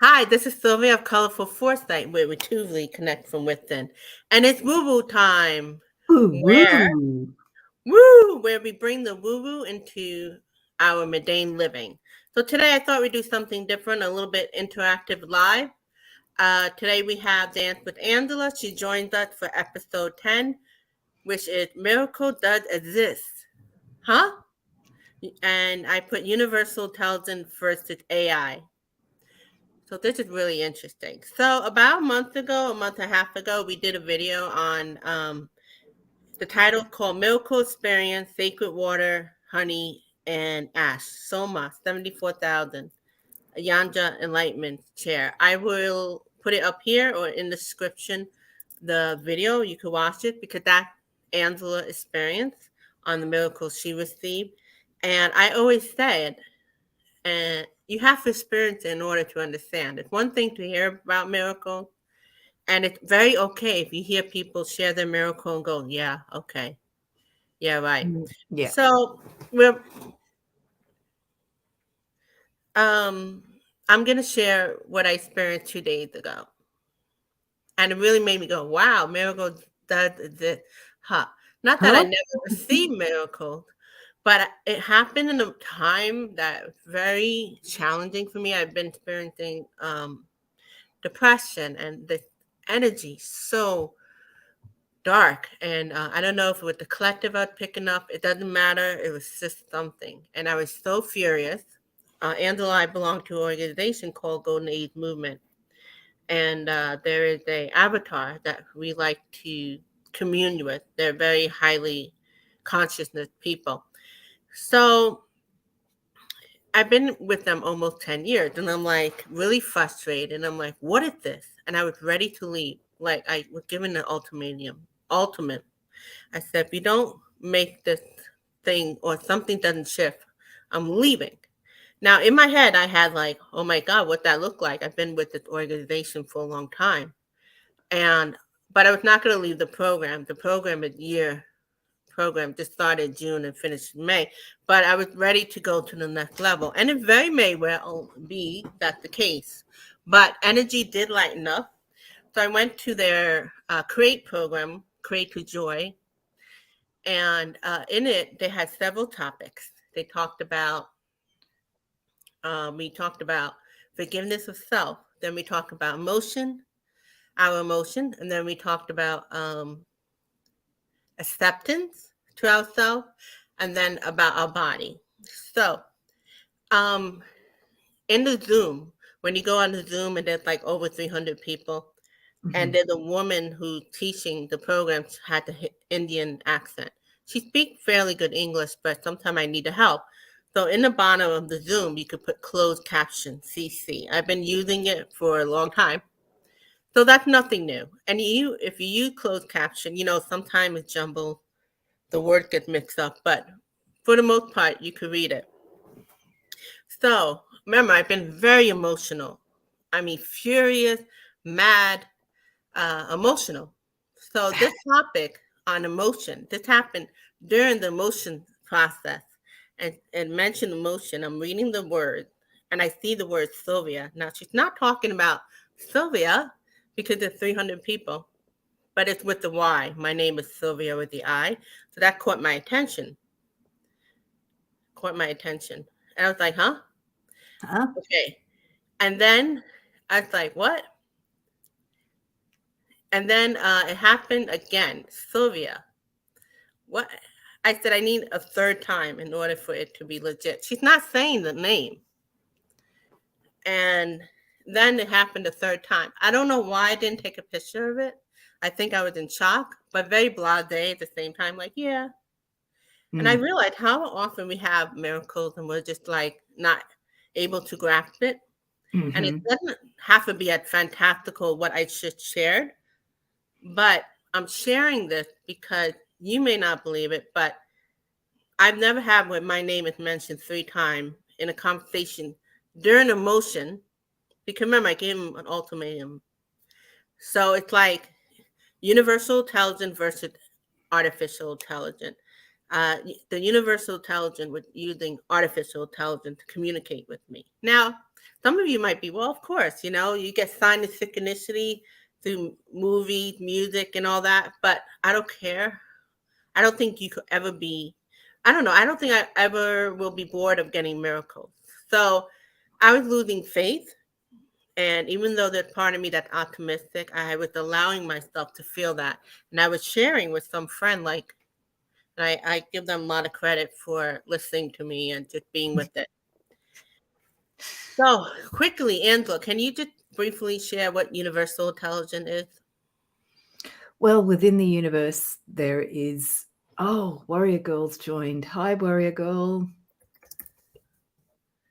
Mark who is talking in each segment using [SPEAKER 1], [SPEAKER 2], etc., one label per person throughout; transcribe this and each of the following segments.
[SPEAKER 1] Hi, this is Silvia of Colorful Foresight, where we truly connect from within. And it's woo-woo time,
[SPEAKER 2] Ooh,
[SPEAKER 1] where
[SPEAKER 2] woo.
[SPEAKER 1] where we bring the woo-woo into our mundane living. So today I thought we'd do something different, a little bit interactive live. Today we have Dance with Angela. She joins us for episode 10, which is Miracle Does Exist. Huh? And I put Universal Intelligence versus AI. So this is really interesting. So about a month and a half ago, we did a video on the title called Miracle Experience, Sacred Water, Honey, and Ash, SOMA, 74,000, Yajna Enlightenment Chair. I will put it up here or in the description, the video. You can watch it because that Angela experience on the miracles she received. And I always said, and you have to experience it in order to understand. It's one thing to hear about miracles, and it's very okay if you hear people share their miracle and go, "Yeah, okay, yeah, right."
[SPEAKER 2] Yeah.
[SPEAKER 1] So we're um, I'm gonna share what I experienced 2 days ago, and it really made me go, "Wow, miracles does exist." Huh? Not that I
[SPEAKER 2] Huh?
[SPEAKER 1] never received miracles, but it happened in a time that was very challenging for me. I've been experiencing depression and the energy so dark. And I don't know if it was the collective I was picking up. It doesn't matter. It was just something. And I was so furious. Angela and I belong to an organization called Golden Age Movement. And there is a avatar that we like to commune with. They're very highly consciousness people. So I've been with them almost 10 years and I'm like really frustrated. And I'm like, what is this? And I was ready to leave. Like I was given an ultimate. I said, if you don't make this thing or something doesn't shift, I'm leaving. Now in my head, I had like, oh my God, what that look like? I've been with this organization for a long time. And, but I was not going to leave the program. The program is year program just started June and finished May, but I was ready to go to the next level. And it very may well be that's the case. But energy did lighten up. So I went to their Create program, Create to Joy. And in it, they had several topics. We talked about forgiveness of self. Then we talked about emotion, our emotion. And then we talked about acceptance to ourselves, and then about our body. So, um, in the Zoom, when you go on the Zoom and there's like over 300 people, and there's a woman who's teaching the program had the Indian accent. She speaks fairly good English, but sometimes I need the help. So in the bottom of the Zoom, you could put closed caption CC. I've been using it for a long time. So that's nothing new. And if you use closed caption, sometimes it's jumbled, the word gets mixed up, but for the most part, you could read it. So remember, I've been very emotional. I mean, furious, mad, emotional. So this topic on emotion, this happened during the emotion process and mentioned emotion. I'm reading the word and I see the word Sylvia. Now she's not talking about Sylvia because there's 300 people, but it's with the Y. My name is Sylvia with the I. So that caught my attention. And I was like, huh?
[SPEAKER 2] Huh?
[SPEAKER 1] Okay. And then I was like, what? And then it happened again. Sylvia. What? I said, I need a third time in order for it to be legit. She's not saying the name. And then it happened a third time. I don't know why I didn't take a picture of it. I think I was in shock, but very blasé at the same time, like, yeah. And I realized how often we have miracles and we're just like not able to grasp it. And it doesn't have to be as fantastical what I just shared, but I'm sharing this because you may not believe it, but I've never had when my name is mentioned 3 times in a conversation during emotion. Because remember, I gave him an ultimatum. So it's like universal intelligence versus artificial intelligence. The universal intelligence was using artificial intelligence to communicate with me. Now, some of you might be, well, of course, you get sinus synchronicity through movies, music, and all that, but I don't care. I don't think you could ever be, I don't know, I don't think I ever will be bored of getting miracles. So I was losing faith. And even though there's part of me that's optimistic, I was allowing myself to feel that. And I was sharing with some friend, like, and I give them a lot of credit for listening to me and just being with it. So, quickly, Angela, can you just briefly share what universal intelligence is?
[SPEAKER 2] Well, within the universe, there is. Oh, Warrior Girl's joined. Hi, Warrior Girl.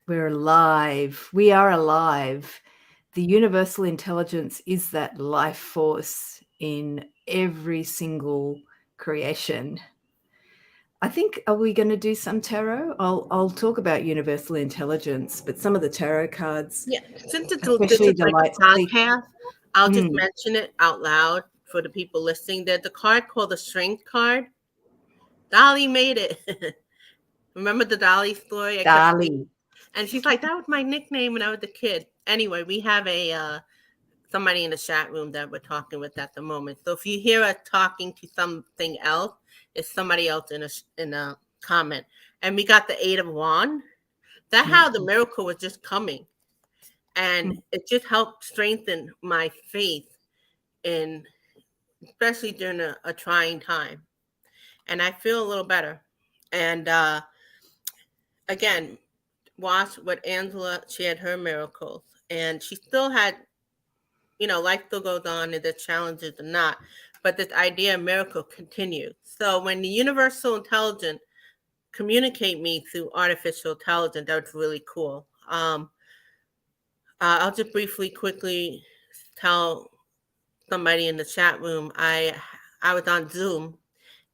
[SPEAKER 2] We're alive. We are alive. The universal intelligence is that life force in every single creation. I think, are we going to do some tarot? I'll talk about universal intelligence, but some of the tarot cards,
[SPEAKER 1] Yeah, since this
[SPEAKER 2] especially
[SPEAKER 1] is
[SPEAKER 2] the
[SPEAKER 1] like
[SPEAKER 2] light
[SPEAKER 1] a
[SPEAKER 2] seeker.
[SPEAKER 1] podcast, I'll just mention it out loud for the people listening. There's a card called the Strength card. Dolly made it. Remember the Dolly story? I kept saying,
[SPEAKER 2] Dali.
[SPEAKER 1] and she's like, that was my nickname when I was a kid. Anyway, we have a somebody in the chat room that we're talking with at the moment. So if you hear us talking to something else, it's somebody else in a comment. And we got the Eight of Wands. That's how the miracle was just coming, and it just helped strengthen my faith in, especially during a trying time. And I feel a little better. And again, watch what Angela shared her miracles, and she still had, life still goes on and the challenges or not, but this idea of miracle continues. So when the universal intelligence communicate me through artificial intelligence, that was really cool. I'll just briefly, quickly tell somebody in the chat room. I was on Zoom,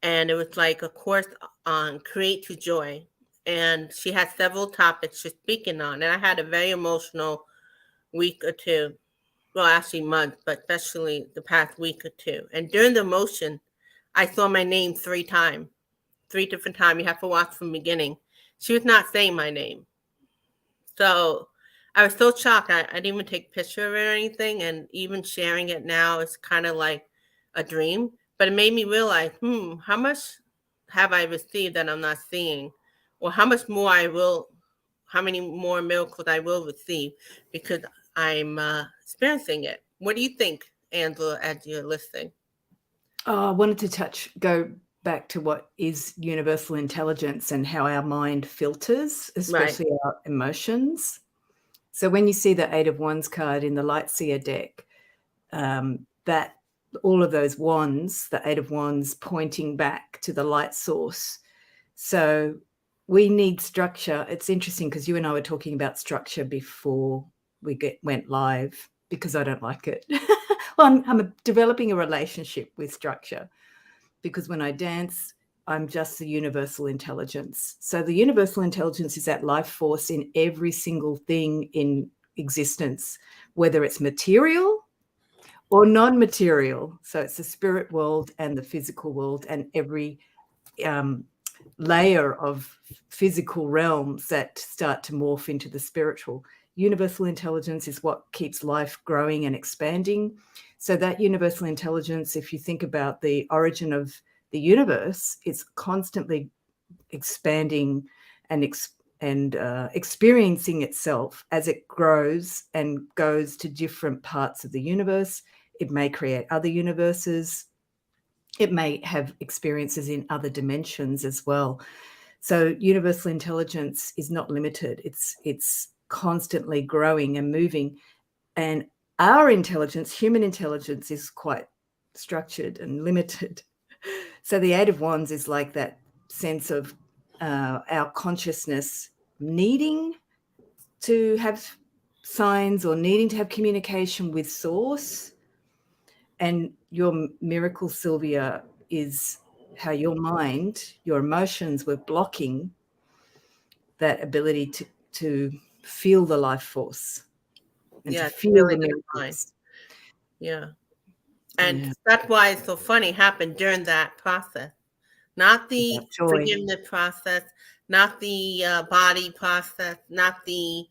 [SPEAKER 1] and it was like a course on create to joy, and she had several topics she's speaking on, and I had a very emotional week or two, well, actually months, but especially the past week or two. And during the motion, I saw my name 3 times, 3 different times. You have to watch from the beginning. She was not saying my name. So I was so shocked. I didn't even take a picture of it or anything. And even sharing it now is kind of like a dream. But it made me realize, how much have I received that I'm not seeing? Or how many more miracles I will receive because I'm experiencing it. What do you think, Angela, as you're listening?
[SPEAKER 2] Oh, I wanted to go back to what is universal intelligence and how our mind filters,
[SPEAKER 1] Right.
[SPEAKER 2] especially our emotions. So when you see the Eight of Wands card in the Light Seer deck, that all of those wands, the Eight of Wands pointing back to the light source. So we need structure. It's interesting because you and I were talking about structure before we went live because I don't like it. Well, I'm developing a relationship with structure because when I dance, I'm just the universal intelligence. So the universal intelligence is that life force in every single thing in existence, whether it's material or non-material. So it's the spirit world and the physical world and every layer of physical realms that start to morph into the spiritual. Universal intelligence is what keeps life growing and expanding. So that universal intelligence, if you think about the origin of the universe, it's constantly expanding and experiencing itself as it grows and goes to different parts of the universe. It may create other universes. It may have experiences in other dimensions as well. So universal intelligence is not limited. It's constantly growing and moving. And our intelligence, human intelligence, is quite structured and limited. So the Eight of Wands is like that sense of our consciousness needing to have signs or needing to have communication with source. And your miracle, Silvia, is how your mind, your emotions were blocking that ability to feel the life force and to
[SPEAKER 1] Yeah,
[SPEAKER 2] feel
[SPEAKER 1] feeling
[SPEAKER 2] the
[SPEAKER 1] the divine.
[SPEAKER 2] miracles.
[SPEAKER 1] Yeah. And
[SPEAKER 2] Yeah.
[SPEAKER 1] that's why it's so funny happened during that process. not the
[SPEAKER 2] about joy.
[SPEAKER 1] forgiveness process, not the body process, not the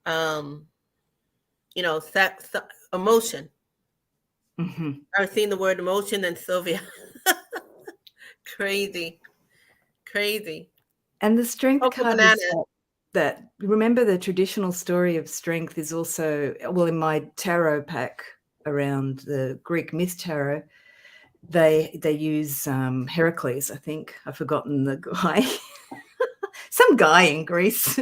[SPEAKER 1] um, sex emotion.
[SPEAKER 2] Hmm.
[SPEAKER 1] I've seen the word emotion and Sylvia. Crazy, crazy.
[SPEAKER 2] And the strength
[SPEAKER 1] Cocoa
[SPEAKER 2] card was
[SPEAKER 1] bananas.
[SPEAKER 2] that remember the traditional story of strength is also, well, in my tarot pack around the Greek myth tarot, they use Heracles, I think. I've forgotten the guy. Some guy in Greece,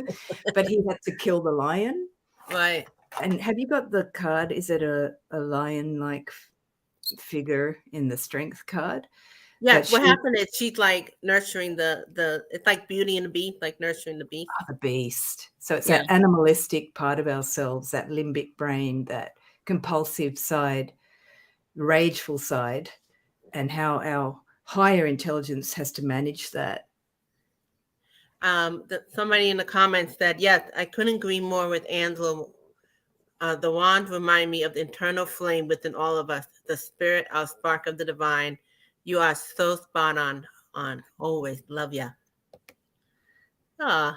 [SPEAKER 2] but he had to kill the lion.
[SPEAKER 1] Right.
[SPEAKER 2] And have you got the card? Is it a lion-like figure in the strength card?
[SPEAKER 1] Yes.
[SPEAKER 2] But
[SPEAKER 1] What
[SPEAKER 2] she's
[SPEAKER 1] happened is she's like nurturing the. It's like Beauty and the Beast, like nurturing the beast.
[SPEAKER 2] a beast. So it's
[SPEAKER 1] Yeah.
[SPEAKER 2] that animalistic part of ourselves, that limbic brain, that compulsive side, rageful side, and how our higher intelligence has to manage that.
[SPEAKER 1] Somebody in the comments said, yes, I couldn't agree more with Angela. The wand remind me of the internal flame within all of us, the spirit, our spark of the divine. You are so spot on. Always love ya. Ah,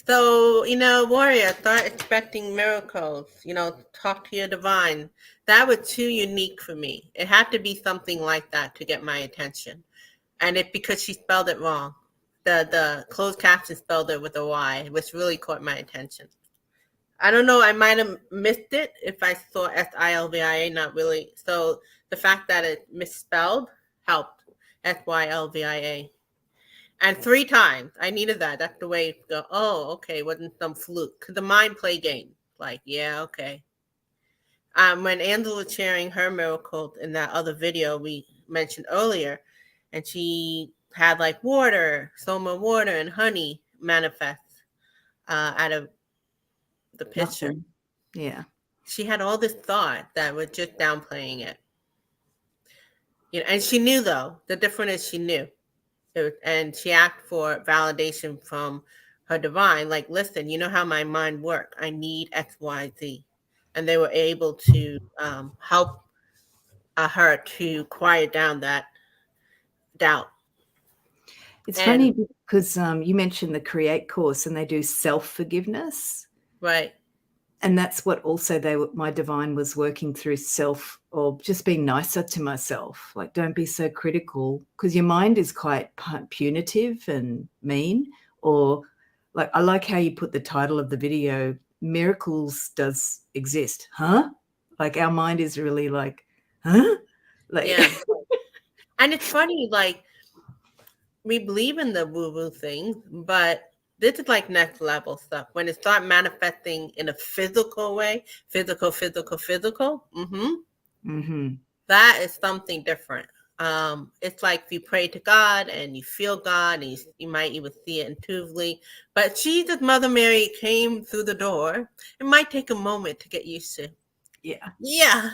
[SPEAKER 1] so warrior, start expecting miracles. Talk to your divine. That was too unique for me. It had to be something like that to get my attention, and it because she spelled it wrong. The closed caption spelled it with a Y, which really caught my attention. I don't know. I might have missed it if I saw Silvia, not really. So the fact that it misspelled helped. Sylvia. And 3 times. I needed that. That's the way to go. Oh, okay. Wasn't some fluke. Because the mind play game. Like, yeah, okay. When Angela was sharing her miracle in that other video we mentioned earlier, and she had like water, SOMA water, and honey manifest out of the picture.
[SPEAKER 2] Nothing. Yeah.
[SPEAKER 1] She had all this thought that was just downplaying it. And she knew though. The difference is she knew, and she asked for validation from her divine. Like, listen, you know how my mind works. I need X, Y, Z, and they were able to help her to quiet down that doubt.
[SPEAKER 2] It's
[SPEAKER 1] And
[SPEAKER 2] funny because you mentioned the Create course and they do self-forgiveness.
[SPEAKER 1] right,
[SPEAKER 2] And that's what also my divine was working through self, or just being nicer to myself. Like, don't be so critical, because your mind is quite punitive and mean. Or like, I like how you put the title of the video, Miracles Does Exist. Huh? Like, our mind is really like, huh? Like,
[SPEAKER 1] yeah. And it's funny, like we believe in the woo woo thing, but this is like next level stuff. When it start manifesting in a physical way, physical,
[SPEAKER 2] mm-hmm.
[SPEAKER 1] that is something different. It's like if you pray to God and you feel God, and you might even see it intuitively. But Jesus, Mother Mary came through the door. It might take a moment to get used to.
[SPEAKER 2] Yeah.
[SPEAKER 1] Yeah.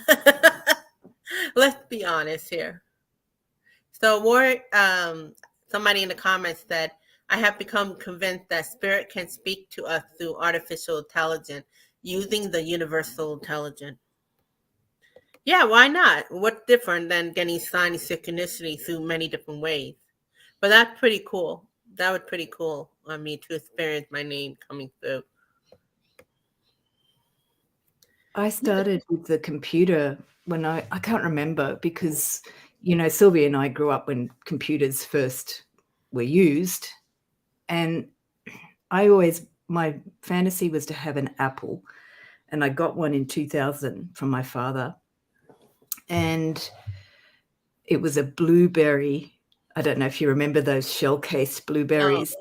[SPEAKER 1] Let's be honest here. So, somebody in the comments said, I have become convinced that spirit can speak to us through artificial intelligence using the universal intelligence. Yeah, why not? What's different than getting sign synchronicity through many different ways? But that's pretty cool. That was pretty cool on me to experience my name coming through.
[SPEAKER 2] I started with the computer when I can't remember, because, Sylvia and I grew up when computers first were used. And my fantasy was to have an Apple. And I got one in 2000 from my father. And it was a blueberry. I don't know if you remember those shell-cased
[SPEAKER 1] Oh,
[SPEAKER 2] blueberries.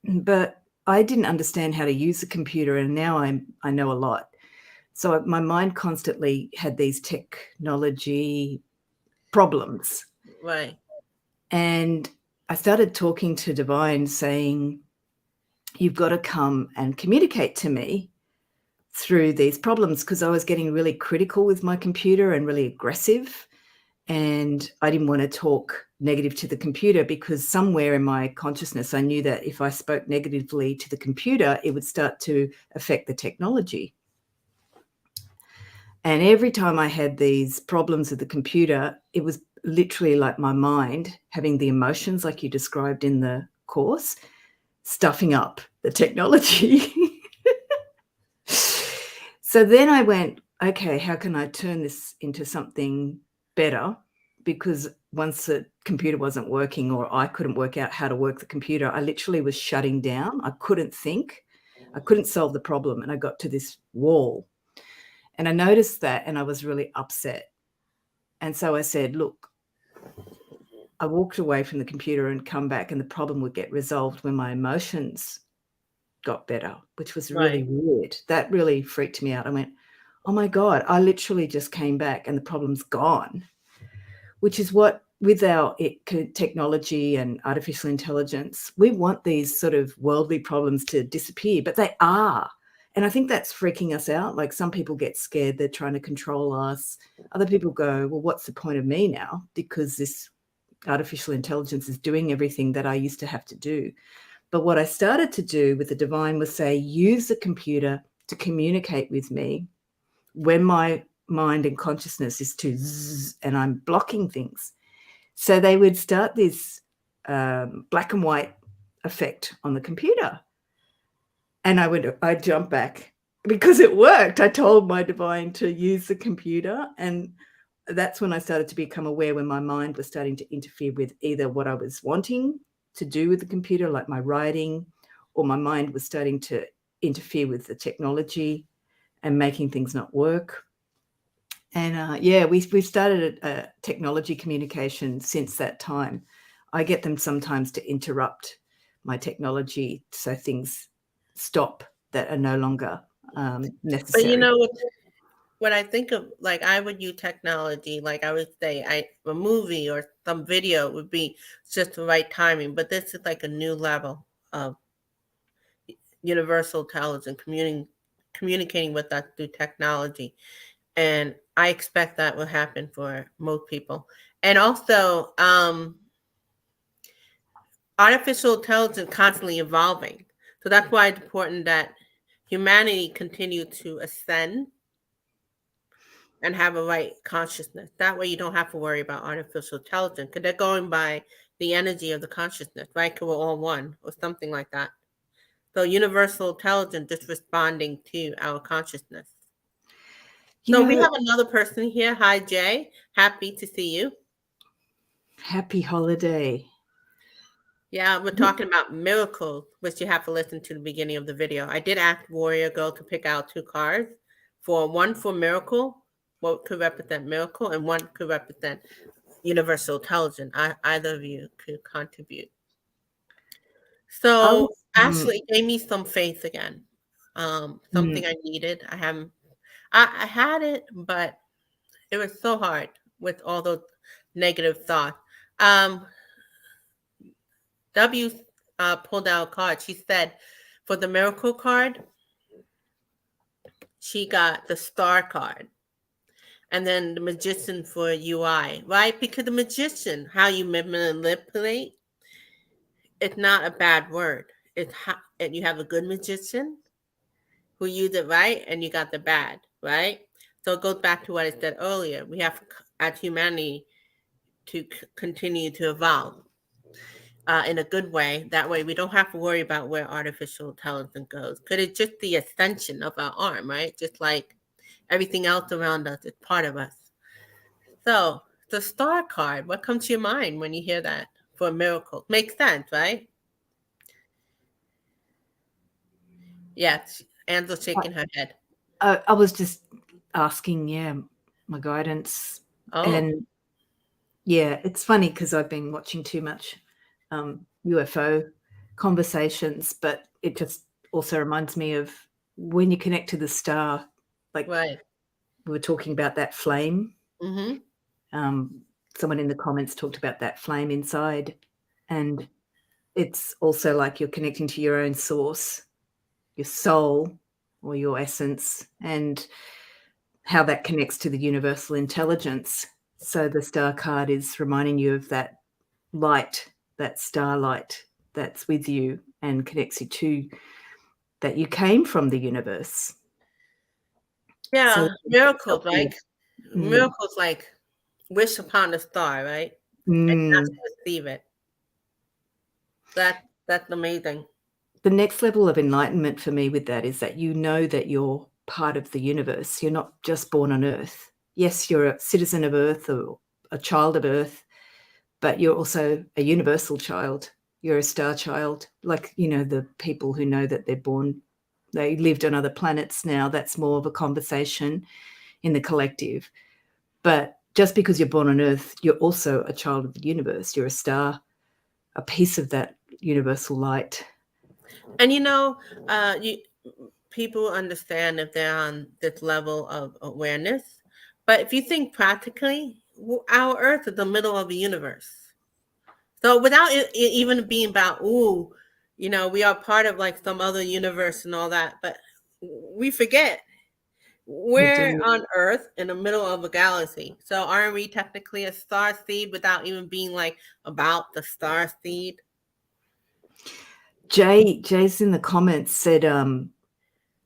[SPEAKER 2] But I didn't understand how to use a computer, and now I know a lot. So my mind constantly had these technology problems.
[SPEAKER 1] right.
[SPEAKER 2] And I started talking to Divine saying, you've got to come and communicate to me through these problems, because I was getting really critical with my computer and really aggressive. And I didn't want to talk negative to the computer, because somewhere in my consciousness, I knew that if I spoke negatively to the computer, it would start to affect the technology. And every time I had these problems with the computer, it was literally like my mind having the emotions like you described in the course, stuffing up the technology. So then I went, okay, how can I turn this into something better? Because once the computer wasn't working, or I couldn't work out how to work the computer, I literally was shutting down. I couldn't think. I couldn't solve the problem. And I got to this wall. And I noticed that, and I was really upset. And so I said, look, I walked away from the computer and come back, and the problem would get resolved when my emotions got better, which was really weird. That really freaked me out. I went, oh my God, I literally just came back and the problem's gone, which is what, with our technology and artificial intelligence, we want these sort of worldly problems to disappear, but they are. And I think that's freaking us out. Like, some people get scared, they're trying to control us. Other people go, well, what's the point of me now? Because this artificial intelligence is doing everything that I used to have to do. But what I started to do with the divine was say, use the computer to communicate with me when my mind and consciousness is too zzz and I'm blocking things. So they would start this black and white effect on the computer. And I'd jump back because it worked. I told my divine to use the computer, and that's when I started to become aware when my mind was starting to interfere with either what I was wanting to do with the computer, like my writing, or my mind was starting to interfere with the technology and making things not work. And we've started a technology communication since that time. I get them sometimes to interrupt my technology so things stop that are no longer necessary.
[SPEAKER 1] But you know what I think of, like, I would use technology, like I would say a movie or some video would be just the right timing, but this is like a new level of universal intelligence communicating with us through technology. And I expect that will happen for most people. And also, artificial intelligence constantly evolving. So that's why it's important that humanity continue to ascend and have a right consciousness. That way you don't have to worry about artificial intelligence because they're going by the energy of the consciousness, right? Because we're all one or something like that. So universal intelligence is responding to our consciousness. So we have another person here. Hi, Jay. Happy to see you.
[SPEAKER 2] Happy holiday.
[SPEAKER 1] Yeah, we're talking about miracles, which you have to listen to the beginning of the video. I did ask Warrior Girl to pick out 2 cards, one for miracle, what could represent miracle, and one could represent universal intelligence. Either of you could contribute. So actually, it gave me some faith again. Something I needed. I had it, but it was so hard with all those negative thoughts. W pulled out a card. She said for the miracle card, she got the star card. And then the magician for UI, right? Because the magician, how you manipulate, it's not a bad word. It's how, and you have a good magician who used it right, and you got the bad, right? So it goes back to what I said earlier. We have, as humanity, to continue to evolve in a good way. That way we don't have to worry about where artificial intelligence goes. Because it's just the extension of our arm, right? Just like everything else around us is part of us. So the star card, what comes to your mind when you hear that for a miracle? Makes sense, right? Yes, Angela's shaking her head.
[SPEAKER 2] I was just asking, my guidance.
[SPEAKER 1] Oh,
[SPEAKER 2] And it's funny because I've been watching too much UFO conversations, but it just also reminds me of when you connect to the star, like
[SPEAKER 1] right.
[SPEAKER 2] we were talking about that flame. Someone in the comments talked about that flame inside, and it's also like you're connecting to your own source, your soul or your essence, and how that connects to the universal intelligence. So the star card is reminding you of that light, that starlight that's with you and connects you to that you came from the universe.
[SPEAKER 1] Yeah,
[SPEAKER 2] So
[SPEAKER 1] miracles, right? Miracles like wish upon a star, right? And not
[SPEAKER 2] Mm.
[SPEAKER 1] to receive it. That's amazing.
[SPEAKER 2] The next level of enlightenment for me with that is that you know that you're part of the universe. You're not just born on Earth. Yes, you're a citizen of Earth or a child of Earth, but you're also a universal child. You're a star child. Like, the people who know that they're born, they lived on other planets now. That's more of a conversation in the collective. But just because you're born on Earth, you're also a child of the universe. You're a star, a piece of that universal light.
[SPEAKER 1] And you people understand if they're on this level of awareness. But if you think practically, our Earth is the middle of the universe. So without it even being about, ooh, we are part of like some other universe and all that, but we forget
[SPEAKER 2] We
[SPEAKER 1] we're
[SPEAKER 2] do.
[SPEAKER 1] on Earth in the middle of a galaxy. So aren't we technically a star seed without even being like about the star seed?
[SPEAKER 2] Jay's in the comments said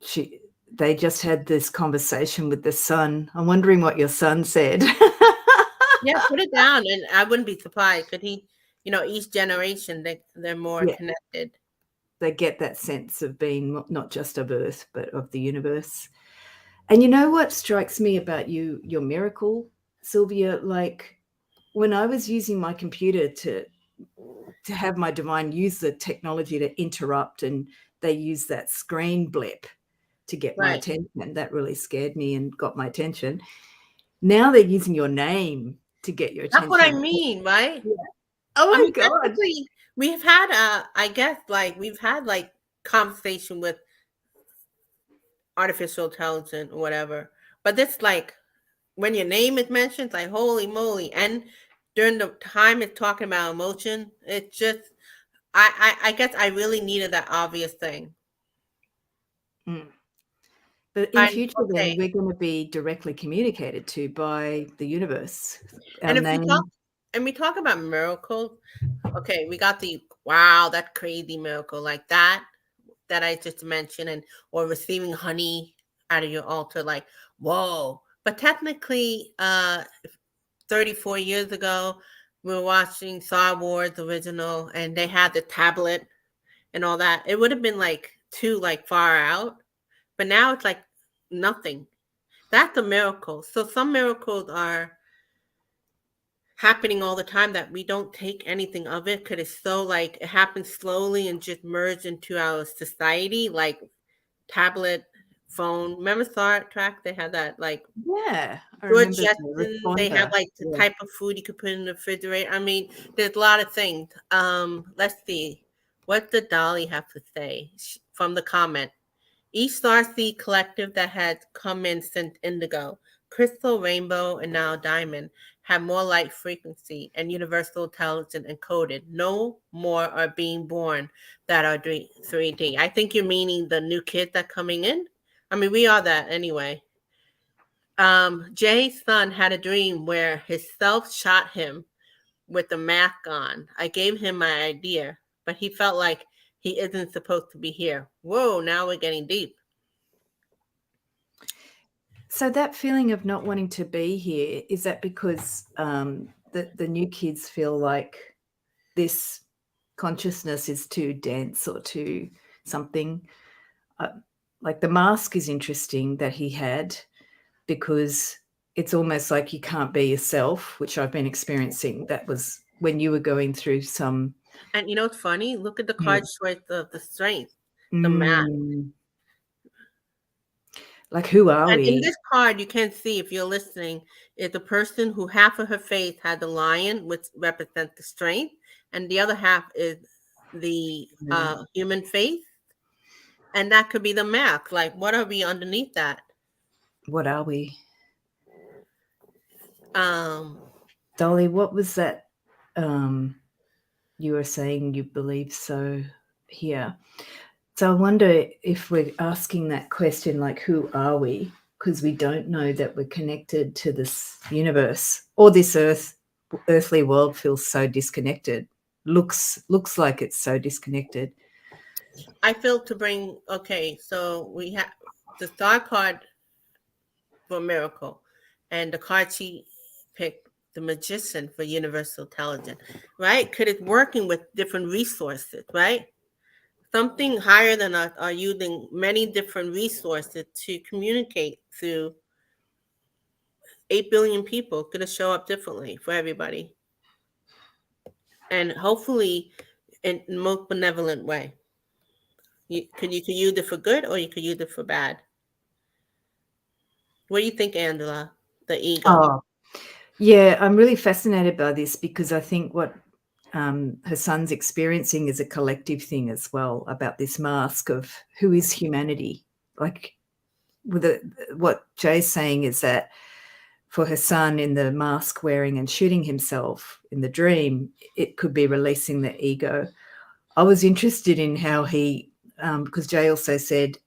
[SPEAKER 2] she they just had this conversation with the son. I'm wondering what your son said.
[SPEAKER 1] Yeah, put it down, and I wouldn't be surprised. Could he, each generation they're more
[SPEAKER 2] Yeah,
[SPEAKER 1] connected.
[SPEAKER 2] they get that sense of being not just of Earth, but of the universe. And you know what strikes me about your miracle, Sylvia? Like when I was using my computer to have my divine use the technology to interrupt, and they use that screen blip to get my
[SPEAKER 1] Right.
[SPEAKER 2] attention. That really scared me and got my attention. Now they're using your name to get your
[SPEAKER 1] That's what I
[SPEAKER 2] attention.
[SPEAKER 1] mean, right?
[SPEAKER 2] Yeah. Oh
[SPEAKER 1] I
[SPEAKER 2] my
[SPEAKER 1] mean,
[SPEAKER 2] God.
[SPEAKER 1] technically, we've had I guess like we've had like conversation with artificial intelligence or whatever, but this like when your name is mentioned, it's like holy moly, and during the time it's talking about emotion, it's just I guess I really needed that obvious thing.
[SPEAKER 2] Mm. But in
[SPEAKER 1] I
[SPEAKER 2] future, then
[SPEAKER 1] okay,
[SPEAKER 2] we're going to be directly communicated to by the universe. Our
[SPEAKER 1] and if we talk
[SPEAKER 2] name,
[SPEAKER 1] and we talk about miracles, okay, we got the wow, that crazy miracle like that I just mentioned, and or receiving honey out of your altar, like whoa. But technically, 34 years ago, we were watching Star Wars original, and they had the tablet and all that. It would have been like too like far out, but now it's like nothing. That's a miracle. So some miracles are happening all the time that we don't take anything of it because it's so like it happens slowly and just merged into our society, like tablet, phone. Remember Star Trek? They had that like
[SPEAKER 2] yeah, I
[SPEAKER 1] George
[SPEAKER 2] remember the
[SPEAKER 1] Jetson. They have
[SPEAKER 2] responder.
[SPEAKER 1] like the
[SPEAKER 2] Yeah.
[SPEAKER 1] type of food you could put in the refrigerator. I mean, there's a lot of things. Let's see. What did Dolly have to say from the comment? Each starseed collective that had come in since indigo, crystal, rainbow, and now diamond have more light frequency and universal intelligence encoded. No more are being born that are 3D. I think you're meaning the new kids that coming in. I mean, we are that anyway. Jay's son had a dream where his self shot him with the mask on. I gave him my idea, but he felt like he isn't supposed to be here. Whoa, now we're getting deep.
[SPEAKER 2] So that feeling of not wanting to be here, is that because the new kids feel like this consciousness is too dense or too something? Uh, like the mask is interesting that he had, because it's almost like you can't be yourself, which I've been experiencing. That was when you were going through some.
[SPEAKER 1] And you know what's funny? Look at the
[SPEAKER 2] Yeah.
[SPEAKER 1] card choice of the strength, the math.
[SPEAKER 2] Mm. Like, who are
[SPEAKER 1] And in
[SPEAKER 2] we?
[SPEAKER 1] this card, you can see if you're listening, is the person who half of her face had the lion, which represents the strength, and the other half is the human face, and that could be the math. Like, what are we underneath that?
[SPEAKER 2] What are we?
[SPEAKER 1] Um,
[SPEAKER 2] Dolly, what was that you were saying you believe so here? So I wonder if we're asking that question, like, who are we? Because we don't know that we're connected to this universe, or this earthly world feels so disconnected. Looks like it's so disconnected.
[SPEAKER 1] I feel to bring. Okay, so we have the star card for miracle, and the card she picked the magician for universal intelligence, right? Could it working with different resources, right? Something higher than us are using many different resources to communicate through 8 billion people. Could it show up differently for everybody? And hopefully in the most benevolent way. You could use it for good or you could use it for bad. What do you think, Angela? The ego.
[SPEAKER 2] Oh, yeah, I'm really fascinated by this because I think what her son's experiencing is a collective thing as well, about this mask of who is humanity. Like, what Jay's saying is that for her son, in the mask wearing and shooting himself in the dream, it could be releasing the ego. I was interested in how he, because Jay also said,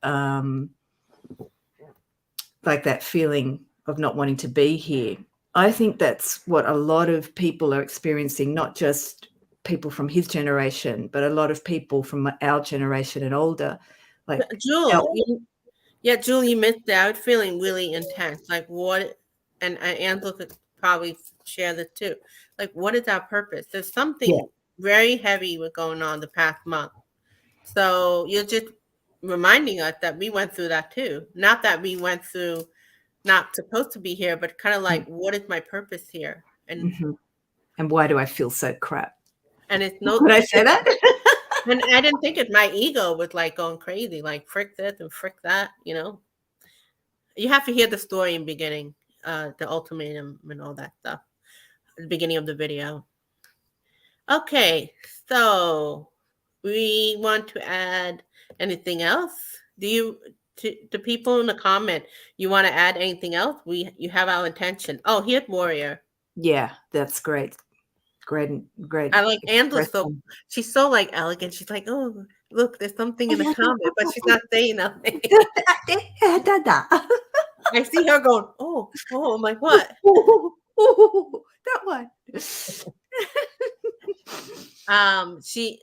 [SPEAKER 2] like that feeling of not wanting to be here. I think that's what a lot of people are experiencing, not just people from his generation, but a lot of people from our generation and older. Like, our,
[SPEAKER 1] Jewel, yeah, Jewel, you missed that. I was feeling really intense. Like what, and Angela could probably share this too. Like, what is our purpose? There's
[SPEAKER 2] yeah,
[SPEAKER 1] something very heavy with going on the past month. So you're just reminding us that we went through that too. Not that we went through not supposed to be here, but kind of like, what is my purpose here?
[SPEAKER 2] mm-hmm. And why do I feel so crap?
[SPEAKER 1] And it's no,
[SPEAKER 2] Could I say that?
[SPEAKER 1] and I didn't think it. My ego was like going crazy, like frick this and frick that. You have to hear the story in beginning, the ultimatum and all that stuff at the beginning of the video. Okay, so we want to add anything else? Do you to people in the comment, you want to add anything else? You have our attention. Oh, here's Warrior.
[SPEAKER 2] Yeah, that's great. Great
[SPEAKER 1] I like Angela's
[SPEAKER 2] expression.
[SPEAKER 1] she's so like elegant. She's like, oh, look, there's something in the comment, but she's not saying nothing. I see her going, oh, I'm like, what?
[SPEAKER 2] That one.
[SPEAKER 1] She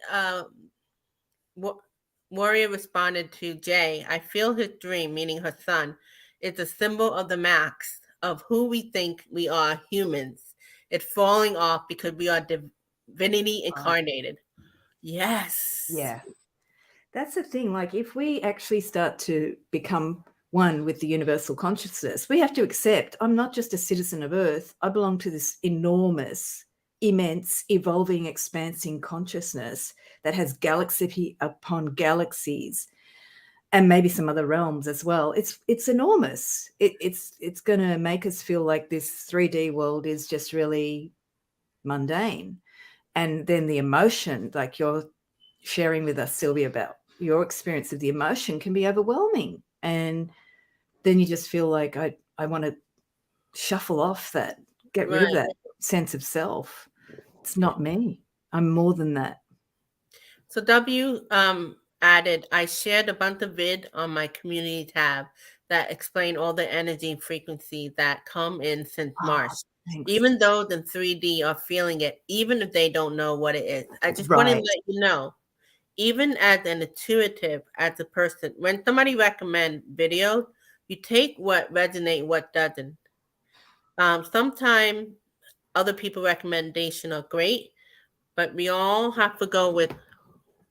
[SPEAKER 1] Warrior responded to Jay, I feel his dream, meaning her son, is a symbol of the max of who we think we are, humans. It's falling off because we are divinity incarnated. Yes.
[SPEAKER 2] Yeah. That's the thing. Like, if we actually start to become one with the universal consciousness, we have to accept I'm not just a citizen of Earth. I belong to this enormous, immense, evolving, expansing consciousness that has galaxy upon galaxies, and maybe some other realms as well. It's enormous. It's going to make us feel like this 3D world is just really mundane. And then the emotion, like you're sharing with us, Silvia, about your experience of the emotion, can be overwhelming. And then you just feel like I want to shuffle off that, get rid of
[SPEAKER 1] Right.
[SPEAKER 2] that sense of self. It's not me. I'm more than that.
[SPEAKER 1] So W added, I shared a bunch of vid on my community tab that explain all the energy and frequency that come in since March.
[SPEAKER 2] Oh, thanks.
[SPEAKER 1] Even those in 3D are feeling it, even if they don't know what it is. I just want to
[SPEAKER 2] Right.
[SPEAKER 1] let you know, even as an intuitive, as a person, when somebody recommend videos, you take what resonate, what doesn't. Sometimes other people recommendation are great, but we all have to go with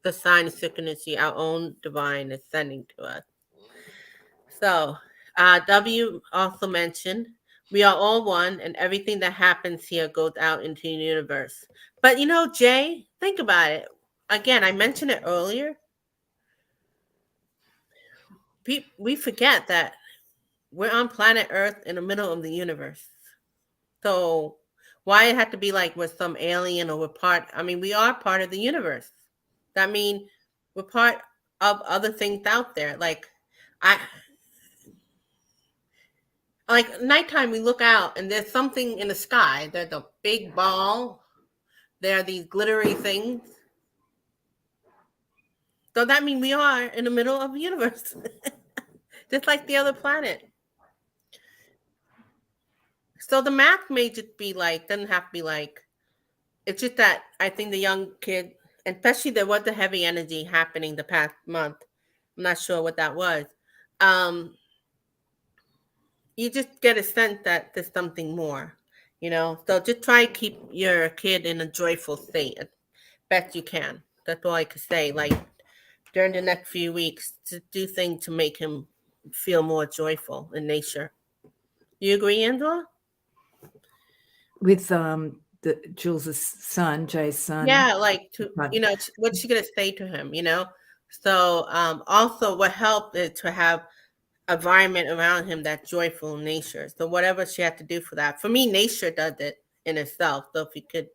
[SPEAKER 1] the sign of synchronicity our own divine is sending to us. So, W also mentioned we are all one, and everything that happens here goes out into the universe. But Jay, think about it. Again, I mentioned it earlier. We forget that we're on planet Earth in the middle of the universe. So, why it had to be like we're some alien or we're part? I mean, we are part of the universe. That means we're part of other things out there. I like nighttime we look out and there's something in the sky. There's a big ball. There are these glittery things. So that means we are in the middle of the universe. Just like the other planet. So the math may just be like, doesn't have to be like, it's just that I think the young kid, especially there was the heavy energy happening the past month. I'm not sure what that was. Um, you just get a sense that there's something more. So just try to keep your kid in a joyful state as best you can. That's all I could say. Like during the next few weeks, to do things to make him feel more joyful in nature. You agree, Angela?
[SPEAKER 2] With the Jules's son, Jay's son.
[SPEAKER 1] Yeah, like what's she gonna say to him? So also what helped is to have environment around him that's joyful in nature. So whatever she had to do for that. For me, nature does it in itself. So if you could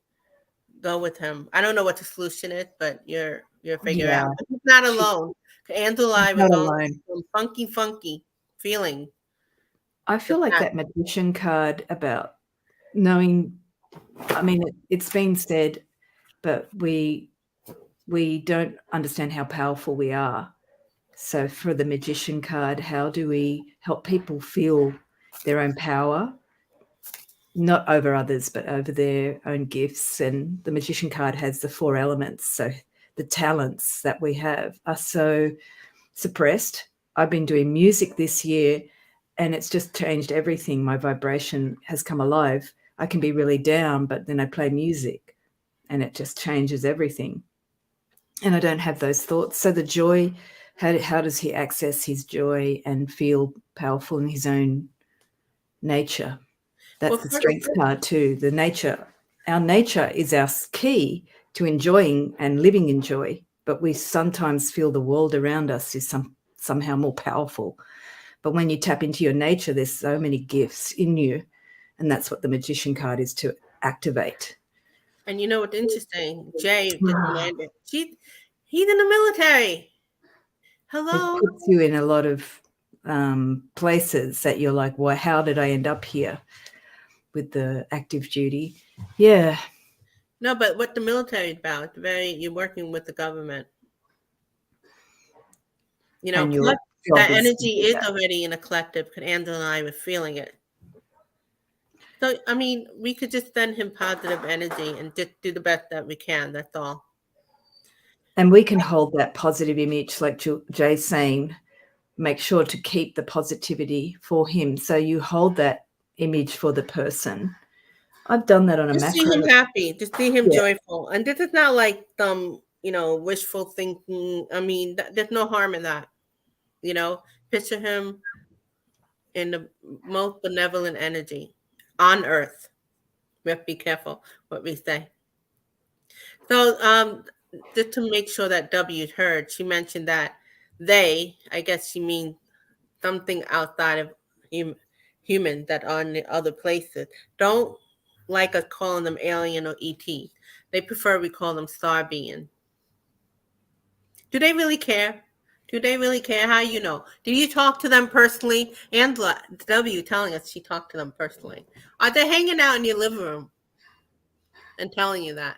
[SPEAKER 1] go with him. I don't know what the solution is, but you're figuring
[SPEAKER 2] Yeah,
[SPEAKER 1] out. But he's not
[SPEAKER 2] she's
[SPEAKER 1] alone. Angela was
[SPEAKER 2] not
[SPEAKER 1] on
[SPEAKER 2] alone.
[SPEAKER 1] some funky feeling.
[SPEAKER 2] I feel like that magician card about knowing, I mean, it's been said, but we don't understand how powerful we are. So for the magician card, how do we help people feel their own power, not over others, but over their own gifts? And the magician card has the 4 elements. So the talents that we have are so suppressed. I've been doing music this year and it's just changed everything. My vibration has come alive. I can be really down, but then I play music and it just changes everything. And I don't have those thoughts. So the joy, how does he access his joy and feel powerful in his own nature? That's the strength card too. The nature, our nature is our key to enjoying and living in joy, but we sometimes feel the world around us is somehow more powerful. But when you tap into your nature, there's so many gifts in you, and that's what the magician card is to activate.
[SPEAKER 1] And you know what's interesting? Jay just reminded. He's in the military. Hello.
[SPEAKER 2] It puts you in a lot of places that you're like, well, how did I end up here with the active duty? Yeah.
[SPEAKER 1] No, but what the military is about, you're working with the government.
[SPEAKER 2] And your
[SPEAKER 1] that
[SPEAKER 2] job is
[SPEAKER 1] energy is already in a collective, because Angela and I were feeling it. So, I mean, we could just send him positive energy and just do the best that we can. That's all.
[SPEAKER 2] And we can hold that positive image, like Jay's saying, make sure to keep the positivity for him. So you hold that image for the person. I've done that on a
[SPEAKER 1] Just
[SPEAKER 2] macro.
[SPEAKER 1] see him happy. Just see him joyful. And this is not like some, wishful thinking. I mean, there's no harm in that. Picture him in the most benevolent energy on earth. We have to be careful what we say. So, just to make sure that W heard, she mentioned that I guess she means something outside of human that are in the other places, don't like us calling them alien or ET. They prefer we call them star being. Do they really care? Do they really care? How you know? Do you talk to them personally? Angela W telling us she talked to them personally. Are they hanging out in your living room and telling you that?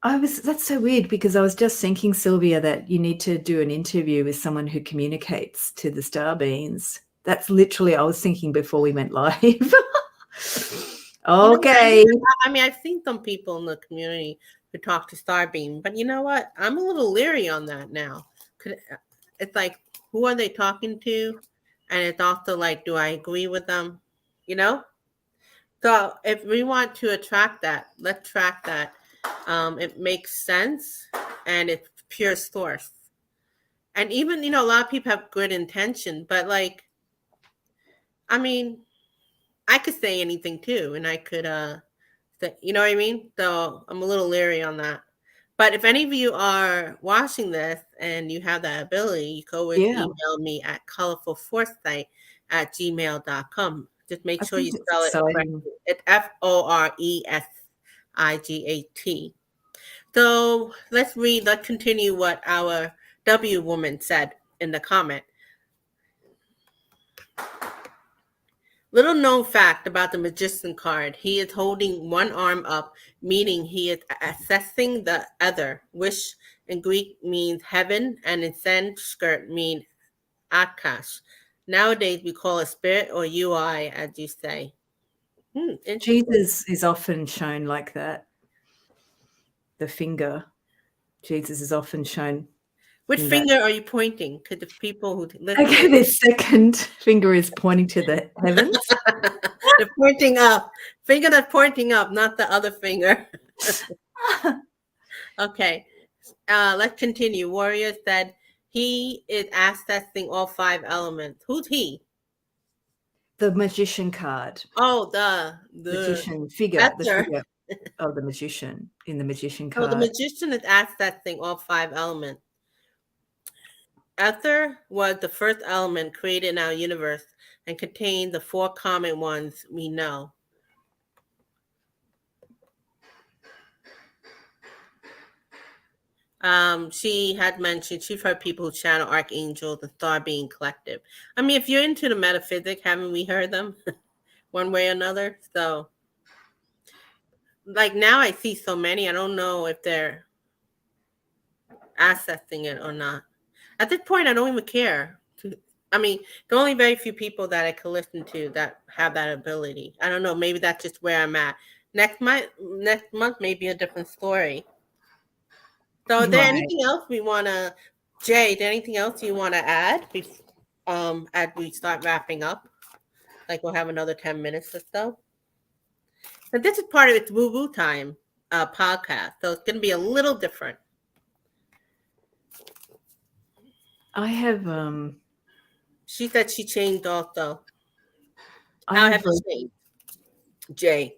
[SPEAKER 2] That's so weird, because I was just thinking, Silvia, that you need to do an interview with someone who communicates to the star beings. That's literally, I was thinking before we went live. Okay.
[SPEAKER 1] I mean, I've seen some people in the community who talk to Starbeam, but you know what? I'm a little leery on that now. It's like, who are they talking to? And it's also like, do I agree with them? So if we want to attract that, let's track that. It makes sense and it's pure source. And even, a lot of people have good intention, but like, I mean, I could say anything too, and I could, you know what I mean? So I'm a little leery on that. But if any of you are watching this and you have that ability, you can always email me at colorfulforesight@gmail.com. Just make sure you spell it correctly. It's FORESIGAT. So let's continue what our W woman said in the comment. Little known fact about the magician card: he is holding one arm up, meaning he is accessing the other, which in Greek means heaven and in Sanskrit means akash. Nowadays we call it spirit or UI, as you say.
[SPEAKER 2] Jesus is often shown like that. The finger. Jesus is often shown.
[SPEAKER 1] Which finger are you pointing? Because the people who listen.
[SPEAKER 2] Okay, the second finger is pointing to the heavens.
[SPEAKER 1] The pointing up. Finger that's pointing up, not the other finger. Okay. Let's continue. Warrior said he is accessing all five elements. Who's he?
[SPEAKER 2] The magician card.
[SPEAKER 1] Oh, the
[SPEAKER 2] Magician figure, the
[SPEAKER 1] Ether.
[SPEAKER 2] figure of the magician in the magician
[SPEAKER 1] So the
[SPEAKER 2] card.
[SPEAKER 1] magician is accessing all five elements. Ether was the first element created in our universe and contained the four common ones we know. She had mentioned she's heard people who channel archangels and star being collective. I mean, if you're into the metaphysics, haven't we heard them one way or another? So, like now, I see so many. I don't know if they're accessing it or not. At this point, I don't even care. I mean, there are only very few people that I can listen to that have that ability. I don't know. Maybe that's just where I'm at. Next month may be a different story. So, is there
[SPEAKER 2] Right.
[SPEAKER 1] anything else we want to, Jay? Is there anything else you want to add as we start wrapping up? Like we'll have another 10 minutes or so. But this is part of its woo woo time podcast, so it's going to be a little different.
[SPEAKER 2] I have
[SPEAKER 1] She said she changed also.
[SPEAKER 2] I
[SPEAKER 1] How
[SPEAKER 2] have
[SPEAKER 1] have you changed, Jay?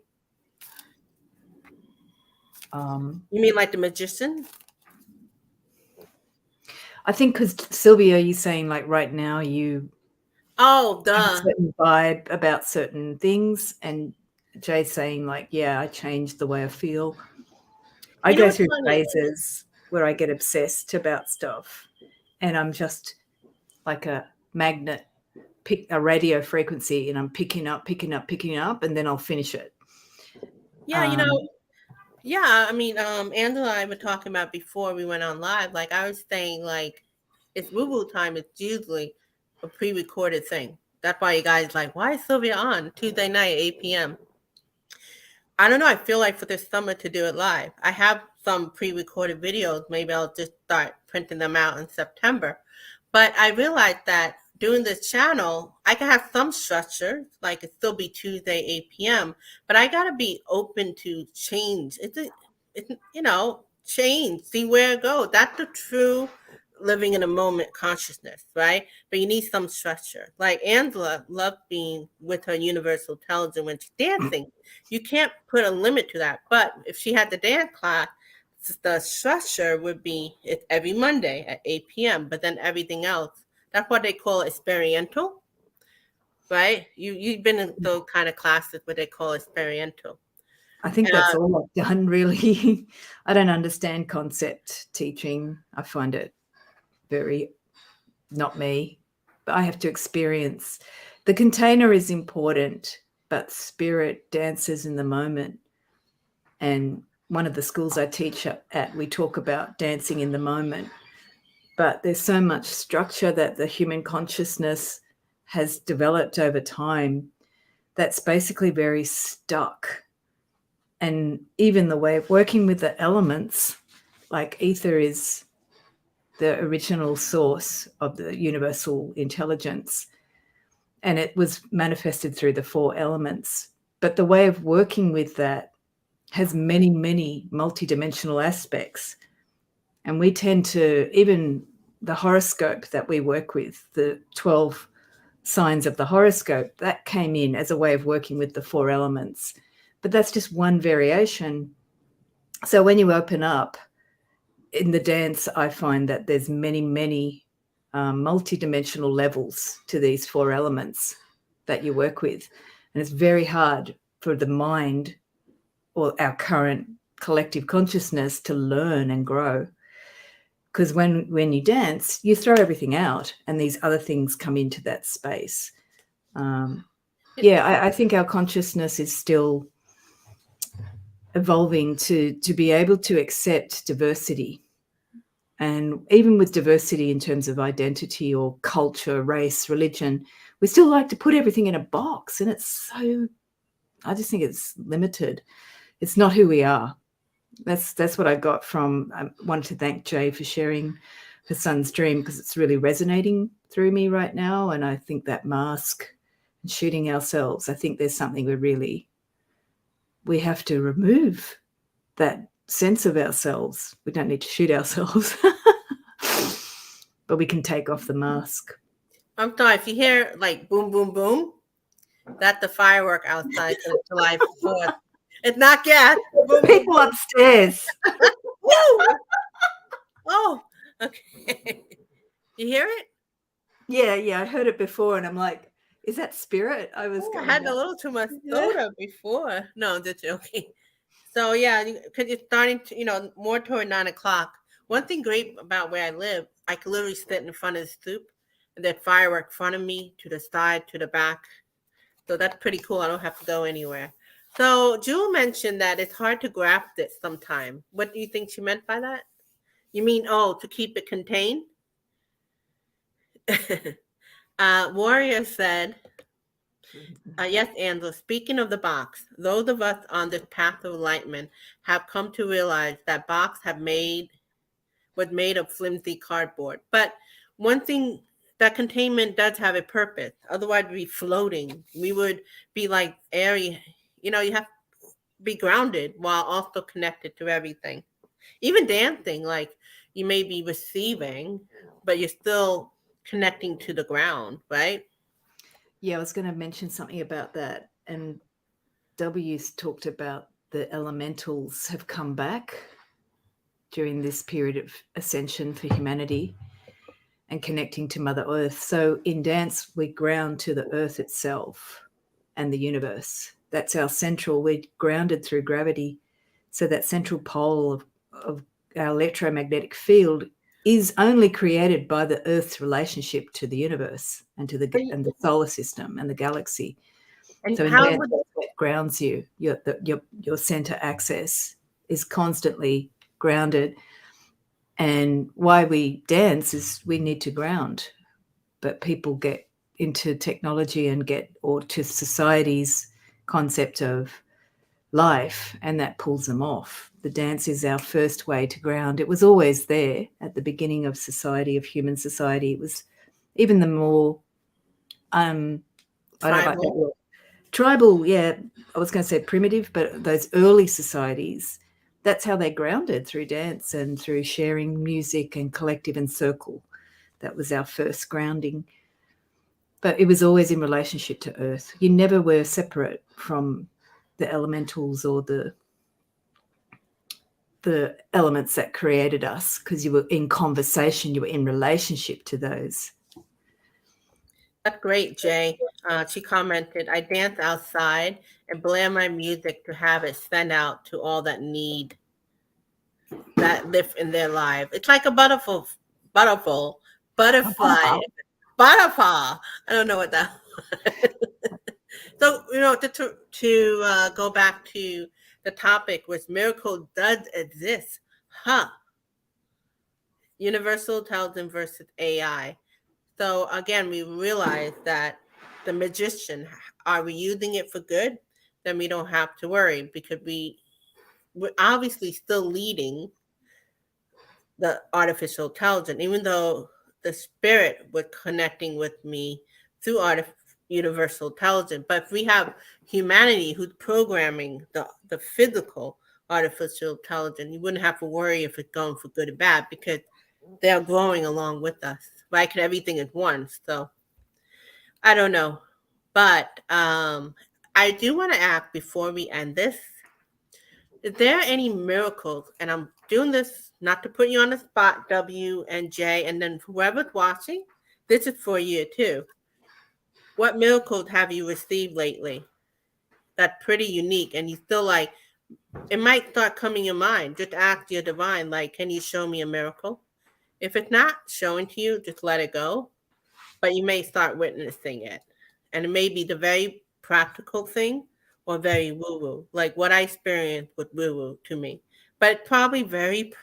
[SPEAKER 1] You mean like the magician?
[SPEAKER 2] I think because Silvia, you're saying like right now you
[SPEAKER 1] Oh,
[SPEAKER 2] have a
[SPEAKER 1] duh.
[SPEAKER 2] certain vibe about certain things, and Jay's saying like, yeah, I changed the way I feel. I
[SPEAKER 1] You know
[SPEAKER 2] go
[SPEAKER 1] what's
[SPEAKER 2] through
[SPEAKER 1] funny?
[SPEAKER 2] phases where I get obsessed about stuff, and I'm just like a magnet, pick a radio frequency, and I'm picking up, and then I'll finish it.
[SPEAKER 1] Yeah, yeah. I mean, Angela and I were talking about before we went on live. Like I was saying, like it's woo woo time. It's usually a pre-recorded thing. That's why you guys like, why is Sylvia on Tuesday night at 8 p.m.? I don't know. I feel like for this summer to do it live. I have some pre-recorded videos. Maybe I'll just start printing them out in September. But I realized that doing this channel, I can have some structure, like it still be Tuesday 8 p.m. But I gotta be open to change. It's change. See where it goes. That's the true living in a moment consciousness, right? But you need some structure. Like Angela loved being with her universal intelligence when she's dancing. You can't put a limit to that. But if she had the dance class, the structure would be it's every Monday at 8 p.m. But then everything else, that's what they call experiential, right? You've been in those kind of classes what they call experiential.
[SPEAKER 2] I think that's all I've done, really. I don't understand concept teaching. I find it very not me, but I have to experience. The container is important, but spirit dances in the moment. And one of the schools I teach at, we talk about dancing in the moment. But there's so much structure that the human consciousness has developed over time that's basically very stuck. And even the way of working with the elements, like ether is the original source of the universal intelligence, and it was manifested through the four elements. But the way of working with that has many, many multidimensional aspects. And we tend to, even the horoscope that we work with, the 12 signs of the horoscope, that came in as a way of working with the four elements. But that's just one variation. So when you open up in the dance, I find that there's many, many multidimensional levels to these four elements that you work with. And it's very hard for the mind or our current collective consciousness to learn and grow. Because when you dance, you throw everything out and these other things come into that space. I think our consciousness is still evolving to be able to accept diversity. And even with diversity in terms of identity or culture, race, religion, we still like to put everything in a box. And I just think it's limited. It's not who we are. That's what I got from. I wanted to thank Jay for sharing her son's dream because it's really resonating through me right now. And I think that mask and shooting ourselves. I think there's something we have to remove that sense of ourselves. We don't need to shoot ourselves, but we can take off the mask.
[SPEAKER 1] I'm sorry if you hear like boom, boom, boom. That's the firework outside because it's July 4th. It's not gas. Boom, boom,
[SPEAKER 2] People
[SPEAKER 1] boom.
[SPEAKER 2] upstairs.
[SPEAKER 1] Woo! Oh, okay. You hear it?
[SPEAKER 2] Yeah, I heard it before, and I'm like, is that spirit? I was
[SPEAKER 1] Oh, I
[SPEAKER 2] going,
[SPEAKER 1] had a little too much
[SPEAKER 2] yeah.
[SPEAKER 1] soda before. No, I'm just joking. So yeah, because it's starting to, more toward 9 o'clock. One thing great about where I live, I could literally sit in front of the stoop, and there's firework in front of me, to the side, to the back. So that's pretty cool. I don't have to go anywhere. So Jewel mentioned that it's hard to graft it sometime. What do you think she meant by that? You mean, to keep it contained? Warrior said, yes, Angela, speaking of the box, those of us on this path of enlightenment have come to realize that box was made of flimsy cardboard. But one thing, that containment does have a purpose. Otherwise, we'd be floating. We would be like airy. You have to be grounded while also connected to everything. Even dancing, like you may be receiving, but you're still connecting to the ground, right?
[SPEAKER 2] Yeah, I was going to mention something about that. And W's talked about the elementals have come back during this period of ascension for humanity and connecting to Mother Earth. So in dance, we ground to the earth itself and the universe. That's our central, we're grounded through gravity. So that central pole of our electromagnetic field is only created by the Earth's relationship to the universe and to the solar system and the galaxy.
[SPEAKER 1] And
[SPEAKER 2] So in
[SPEAKER 1] how
[SPEAKER 2] dance,
[SPEAKER 1] would
[SPEAKER 2] that grounds you. Your center access is constantly grounded. And why we dance is we need to ground. But people get into technology or to society's concept of life, and that pulls them off. The dance is our first way to ground. It was always there at the beginning of society, of human society. It was even the more I don't like that word. Tribal, yeah, I was going to say primitive, but those early societies, that's how they grounded, through dance and through sharing music and collective and circle. That was our first grounding. But it was always in relationship to earth. You never were separate from the elementals or the elements that created us, because you were in conversation, you were in relationship to those.
[SPEAKER 1] That's great, Jay. She commented, I dance outside and blare my music to have it send out to all that need that live in their life. It's like a butterfly, butterfly, butterfly. I don't know what that. So to go back to the topic, which miracle does exist, huh? Universal intelligence versus AI. So again, we realize that the magician, are we using it for good? Then we don't have to worry, because we're obviously still leading the artificial intelligence, even though the spirit was connecting with me through universal intelligence. But if we have humanity who's programming the physical artificial intelligence, you wouldn't have to worry if it's going for good or bad, because they're growing along with us, right? Because everything is one. So I don't know. But I do want to ask before we end this, is there any miracles? And I'm doing this not to put you on the spot, W and J, and then whoever's watching, this is for you too. What miracles have you received lately that's pretty unique, and you still like, it might start coming in mind? Just ask your divine, like, can you show me a miracle? If it's not showing to you, just let it go. But you may start witnessing it. And it may be the very practical thing or very woo woo, like what I experienced with woo woo to me. But it's probably very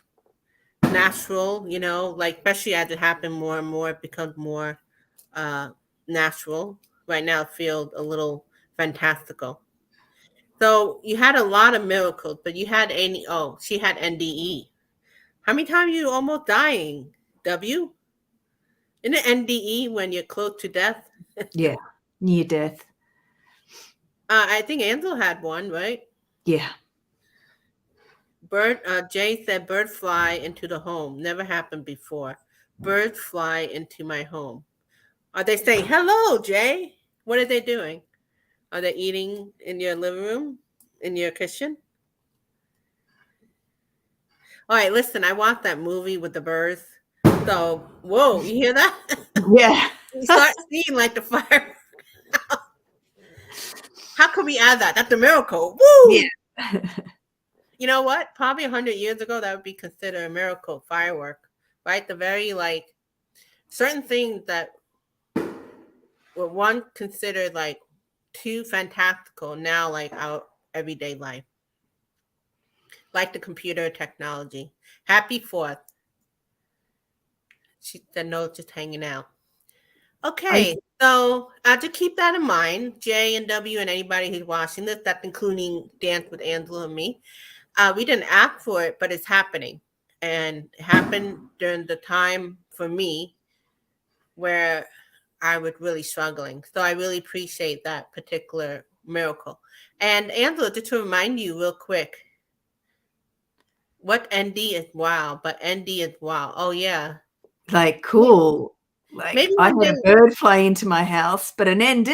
[SPEAKER 1] natural, like especially as it happens more and more, it becomes more uh, natural. Right now, it feels a little fantastical. So you had a lot of miracles, but you had she had NDE. How many times you almost dying, W? In the NDE when you're close to death?
[SPEAKER 2] Yeah. Near death.
[SPEAKER 1] I think Angela had one, right?
[SPEAKER 2] Yeah.
[SPEAKER 1] Jay said, bird fly into the home. Never happened before. Birds fly into my home. Are they saying, hello, Jay? What are they doing? Are they eating in your living room? In your kitchen? All right, listen, I watched that movie with the birds. So, whoa, you hear that?
[SPEAKER 2] Yeah.
[SPEAKER 1] You start seeing like the fire. How could we add that? That's a miracle.
[SPEAKER 2] Yeah.
[SPEAKER 1] Woo! You know what? Probably 100 years ago, that would be considered a miracle firework, right? The very like certain things that were one considered like too fantastical now, like our everyday life, like the computer technology. Happy 4th. She said, no, just hanging out.
[SPEAKER 2] I
[SPEAKER 1] Okay, so to keep that in mind, J and W and anybody who's watching this, that's including Dance with Angela and me, we didn't ask for it, but it's happening. And it happened during the time for me where I was really struggling. So I really appreciate that particular miracle. And Angela, just to remind you real quick, what ND is wow, but ND is wow. Oh yeah.
[SPEAKER 2] like cool. Like
[SPEAKER 1] Maybe
[SPEAKER 2] I
[SPEAKER 1] one
[SPEAKER 2] had
[SPEAKER 1] day,
[SPEAKER 2] a bird fly into my house, but an ND.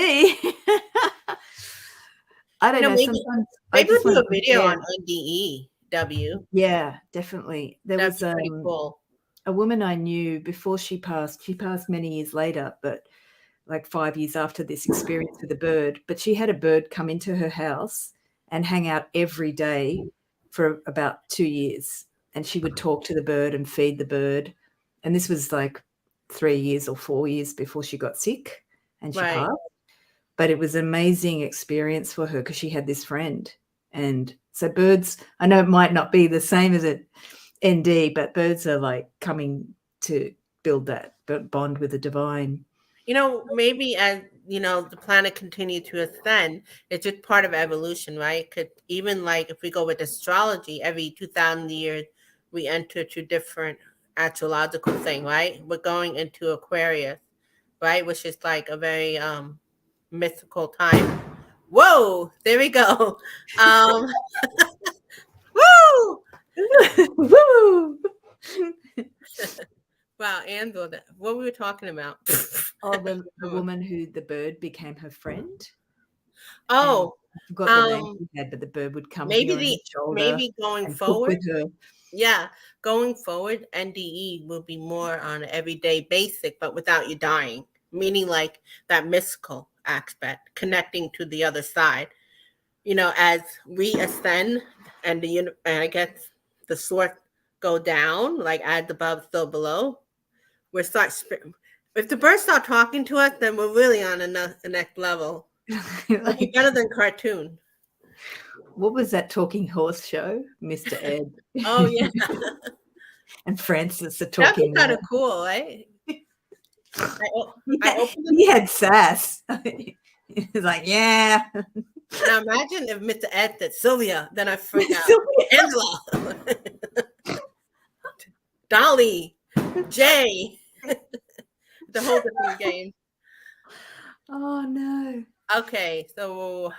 [SPEAKER 2] I don't know.
[SPEAKER 1] maybe
[SPEAKER 2] Sometimes I
[SPEAKER 1] maybe we'll
[SPEAKER 2] just
[SPEAKER 1] do
[SPEAKER 2] want
[SPEAKER 1] a
[SPEAKER 2] to
[SPEAKER 1] video
[SPEAKER 2] compare.
[SPEAKER 1] on NDEW.
[SPEAKER 2] Yeah, definitely. There
[SPEAKER 1] That'd
[SPEAKER 2] was
[SPEAKER 1] be pretty cool.
[SPEAKER 2] a woman I knew before she passed. She passed many years later, but like 5 years after this experience with a bird. But she had a bird come into her house and hang out every day for about 2 years. And she would talk to the bird and feed the bird. And this was like 3 years or 4 years before she got sick and she
[SPEAKER 1] Right.
[SPEAKER 2] passed. But it was an amazing experience for her because she had this friend. And so birds, I know it might not be the same as an ND, but birds are like coming to build that bond with the divine.
[SPEAKER 1] Maybe as the planet continued to ascend, it's just part of evolution, right? Could even like if we go with astrology, every 2,000 years we enter to different astrological thing, right? We're going into Aquarius, right? Which is like a very mythical time. Whoa, there we go. Um, woo!
[SPEAKER 2] Woo!
[SPEAKER 1] Wow, Angela, what we were talking about?
[SPEAKER 2] Oh, the woman who the bird became her friend, and
[SPEAKER 1] Oh,
[SPEAKER 2] I forgot the name
[SPEAKER 1] um,
[SPEAKER 2] she had, but the bird would come
[SPEAKER 1] maybe
[SPEAKER 2] here on her shoulder
[SPEAKER 1] going
[SPEAKER 2] and cook
[SPEAKER 1] forward.
[SPEAKER 2] with her.
[SPEAKER 1] Yeah, going forward, NDE will be more on an everyday basic, but without you dying, meaning like that mystical aspect, connecting to the other side. As we ascend and and I guess the source go down, like as above, so below. We start. If the birds start talking to us, then we're really on the next level. It'll be
[SPEAKER 2] Like,
[SPEAKER 1] better than cartoon.
[SPEAKER 2] what was that talking horse show? Mr. Ed
[SPEAKER 1] Oh yeah,
[SPEAKER 2] and Francis the
[SPEAKER 1] that'd be
[SPEAKER 2] talking
[SPEAKER 1] kind of
[SPEAKER 2] man.
[SPEAKER 1] cool, right? I
[SPEAKER 2] Yeah,
[SPEAKER 1] opened the
[SPEAKER 2] he had sass. He's like, yeah.
[SPEAKER 1] Now imagine if Mr. Ed said Silvia, then I freak out.
[SPEAKER 2] Sylvia.
[SPEAKER 1] Angela, Dolly, Jay, the whole different game.
[SPEAKER 2] Oh no.
[SPEAKER 1] Okay, so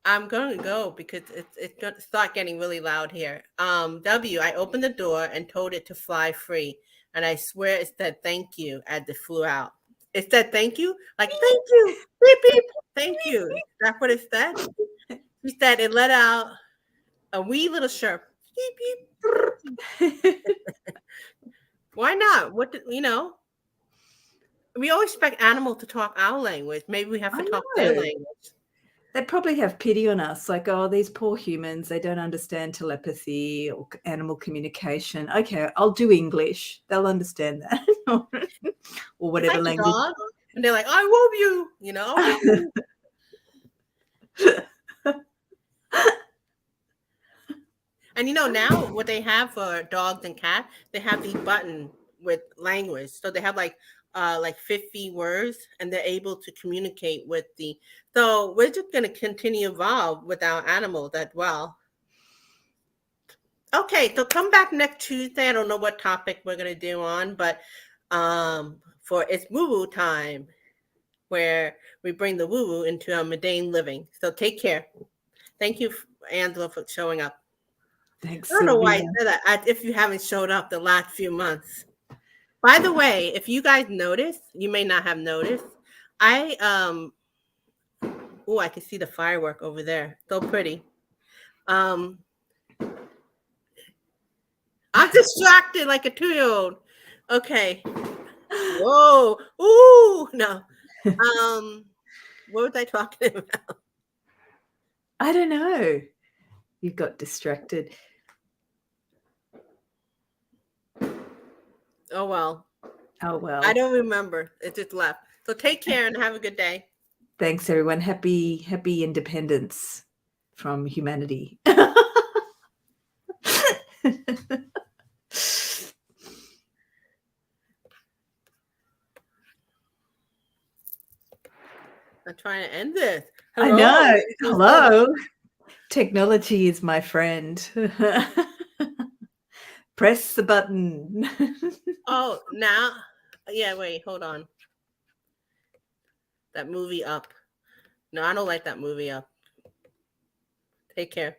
[SPEAKER 1] I'm going to go because it's going to start getting really loud here. W, I opened the door and told it to fly free, and I swear it said thank you as it flew out. It said thank you, like thank you, beep beep, thank you. That's what it said. She said it let out a wee little chirp. Beep beep. Why not? We always expect animals to talk our language. Maybe we have
[SPEAKER 2] I
[SPEAKER 1] to talk their
[SPEAKER 2] know.
[SPEAKER 1] language.
[SPEAKER 2] They probably have pity on us, like, oh, these poor humans, they don't understand telepathy or animal communication. Okay, I'll do English. They'll understand that. Or
[SPEAKER 1] It's
[SPEAKER 2] whatever
[SPEAKER 1] like the
[SPEAKER 2] language.
[SPEAKER 1] dog, and they're like, "I love you," I love you. And now what they have for dogs and cats, they have these buttons with language. So they have like 50 words, and they're able to communicate with the. So we're just going to continue evolve with our animals as well. Okay, so come back next Tuesday. I don't know what topic we're going to do on, but for it's Woo Woo time. where we bring the woo-woo into our mundane living. So take care. Thank you, Angela, for showing up.
[SPEAKER 2] Thanks,
[SPEAKER 1] I don't know why I
[SPEAKER 2] Sylvia.
[SPEAKER 1] said that if you haven't showed up the last few months. By the way, if you guys notice, you may not have noticed. I I can see the firework over there. So pretty. I'm distracted like a 2-year-old. Okay. Whoa. Ooh. No. What was I talking about?
[SPEAKER 2] I don't know. You got distracted.
[SPEAKER 1] Oh well.
[SPEAKER 2] Oh, well.
[SPEAKER 1] I don't remember. It just left. So take care and have a good day.
[SPEAKER 2] Thanks, everyone. Happy independence from humanity.
[SPEAKER 1] I'm trying to end this.
[SPEAKER 2] I
[SPEAKER 1] Hello.
[SPEAKER 2] know.
[SPEAKER 1] So
[SPEAKER 2] Hello. Technology is my friend. Press the button.
[SPEAKER 1] Oh, now. Yeah, wait, hold on. That movie Up. No, I don't like that movie Up. Take care.